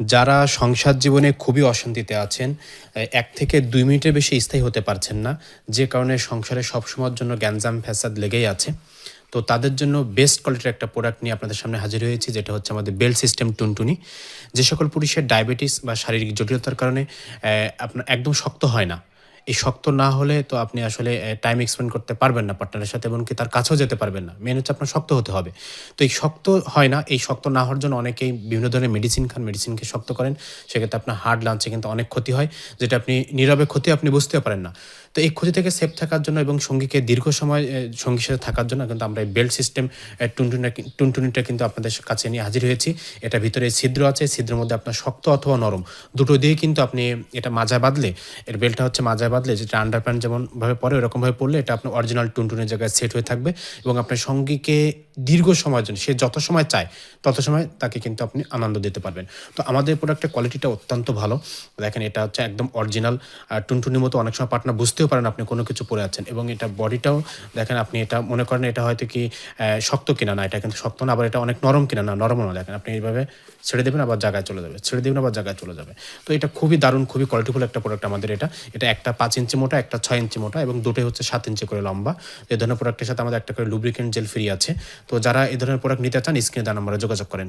যারা সংসার জীবনে খুবই অশান্তিতে আছেন, ১ থেকে ২ মিনিটের বেশি স্থায়ী হতে পারছেন না, যে কারণে সংসারে সবসময়ের জন্য গ্যাঞ্জাম ফ্যাসাদ লেগেই আছে। তো তাদের জন্য বেস্ট কোয়ালিটির একটা প্রোডাক্ট নিয়ে আপনাদের সামনে হাজির হয়েছি, যেটা হচ্ছে আমাদের বেল্ট সিস্টেম টুনটুনি। যে সকল পুরুষের ডায়াবেটিস বা শারীরিক জটিলতার কারণে আপনার একদম শক্ত হয় না। এই শক্ত না হলে তো আপনি আসলে টাইম স্পেন্ড করতে পারবেন না পার্টনারের সাথে, এমনকি তার কাছেও যেতে পারবেন না। মেইন হচ্ছে আপনার শক্ত হতে হবে। তো এই শক্ত হয় না, এই শক্ত না হওয়ার জন্য অনেকেই বিভিন্ন ধরনের মেডিসিন খান, মেডিসিন খেয়ে শক্ত করেন। সেক্ষেত্রে আপনার হার্ড লাঞ্চে কিন্তু অনেক ক্ষতি হয়, যেটা আপনি নীরবে ক্ষতি আপনি বুঝতেও পারেন না। তো এই ক্ষতি থেকে সেফ থাকার জন্য এবং সঙ্গীকে দীর্ঘ সময় সঙ্গীর সাথে থাকার জন্য কিন্তু আমরা এই বেল্ট সিস্টেম টুনটুনিটা কিন্তু আপনাদের কাছে নিয়ে হাজির হয়েছি। এটার ভিতরে ছিদ্র আছে, ছিদ্রের মধ্যে আপনার শক্ত অথবা নরম দুটো দিয়েই কিন্তু আপনি এটা মাজায় বাঁধলে, এর বেল্টটা হচ্ছে মাজায় বাঁধলে যেটা আন্ডার প্যান্ট যেমনভাবে পরে ওরকমভাবে পরলে এটা আপনার অরিজিনাল টুনটুনির জায়গায় সেট হয়ে থাকবে এবং আপনার সঙ্গীকে দীর্ঘ সময়ের জন্য সে যত সময় চায় তত সময় তাকে কিন্তু আপনি আনন্দ দিতে পারবেন। তো আমাদের প্রোডাক্টের কোয়ালিটিটা অত্যন্ত ভালো। দেখেন, এটা হচ্ছে একদম অরিজিনাল টুনটুনির মতো। অনেক সময় পার্টনার বুঝতেও পারেন আপনি কোনো কিছু পরে আছেন, এবং এটা বডিটাও দেখেন, আপনি এটা মনে করেন এটা হয়তো কি শক্ত কিনা না, এটা কিন্তু শক্ত না, আবার এটা অনেক নরম কিনা না, নরমও না। দেখেন, আপনি এইভাবে ছেড়ে দেবেন আবার জায়গায় চলে যাবে, ছেড়ে দেবেন আবার জায়গায় চলে যাবে। তো এটা খুবই দারুণ, খুবই কোয়ালিটিফুল একটা প্রোডাক্ট আমাদের এটা। এটা একটা ৫ ইঞ্চি মোটা, একটা ৬ ইঞ্চি মোটা এবং দুটোই হচ্ছে ৭ ইঞ্চি করে লম্বা। এই ধরনের প্রোডাক্টের সাথে আমাদের একটা করে লুব্রিকেন্ট জেল ফ্রি আছে। তো যারা এই ধরনের প্রোডাক্ট নিতে চান, স্ক্রিনে দেওয়া নম্বরে যোগাযোগ করেন।